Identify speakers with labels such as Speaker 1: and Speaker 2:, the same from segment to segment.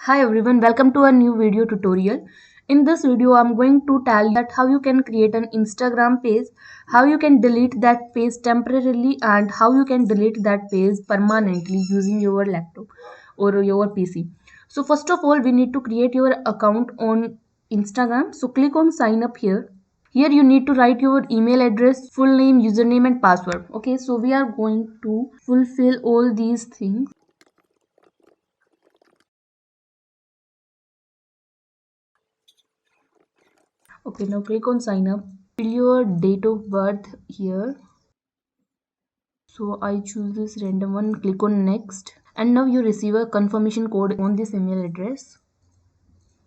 Speaker 1: Hi everyone, welcome to a new video tutorial. In this video, I'm going to tell you that how you can create an Instagram page, how you can delete that page temporarily, and how you can delete that page permanently using your laptop or your PC. So first of all, we need to create your account on Instagram. So click on sign up here. Here you need to write your email address, full name, username and password. Okay, so we are going to fulfill all these things. Okay, now click on sign up. Fill your date of birth here. So I choose this random one, click on next. And now you receive a confirmation code on this email address.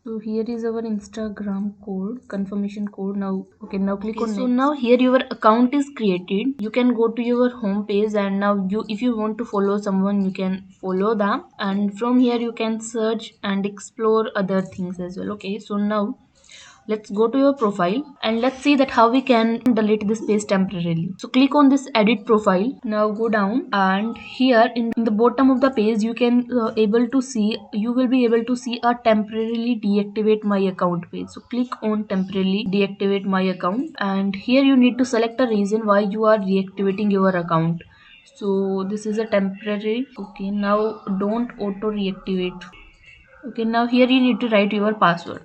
Speaker 1: So here is our Instagram code, confirmation code. Now, okay, now click on next. So now here your account is created. You can go to your home page and now if you want to follow someone, you can follow them. And from here you can search and explore other things as well. Okay, so now let's go to your profile and let's see that how we can delete this page temporarily. So click on this edit profile. Now go down and here in the bottom of the page you can you will be able to see a temporarily deactivate my account page. So click on temporarily deactivate my account and here you need to select a reason why you are reactivating your account. So this is a temporary. Okay, now don't auto reactivate. Okay, now here you need to write your password.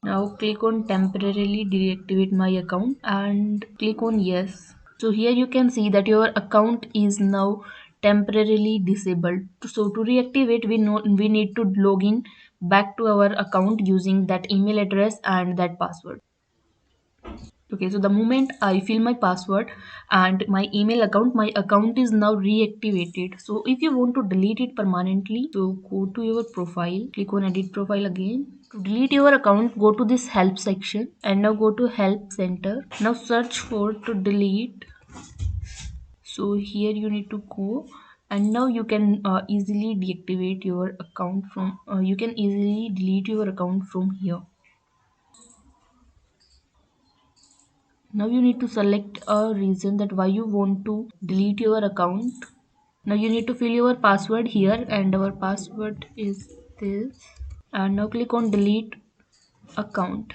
Speaker 1: Now click on temporarily deactivate my account and click on yes. So here you can see that your account is now temporarily disabled. So to reactivate we need to log in back to our account using that email address and that password. Okay, so the moment I fill my password and my email account, my account is now reactivated. So if you want to delete it permanently, so go to your profile, click on edit profile again. To delete your account, go to this help section and now go to help center. Now search for to delete. So here you need to go and now you can easily deactivate your account from, you can easily delete your account from here. Now you need to select a reason that why you want to delete your account. Now you need to fill your password here and our password is this. And now click on delete account.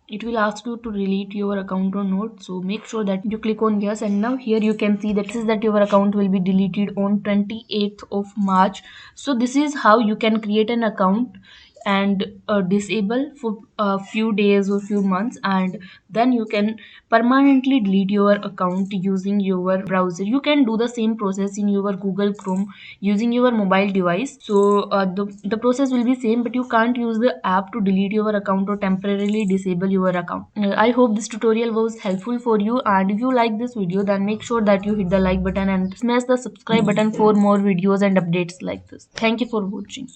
Speaker 1: It will ask you to delete your account or not. So make sure that you click on yes and now here you can see that this is that your account will be deleted on 28th of March. So this is how you can create an account and disable for a few days or few months and then you can permanently delete your account using your browser. You can do the same process in your Google Chrome using your mobile device. So the process will be same but you can't use the app to delete your account or temporarily disable your account. I hope this tutorial was helpful for you and if you like this video then make sure that you hit the like button and smash the subscribe button for more videos and updates like this. Thank you for watching.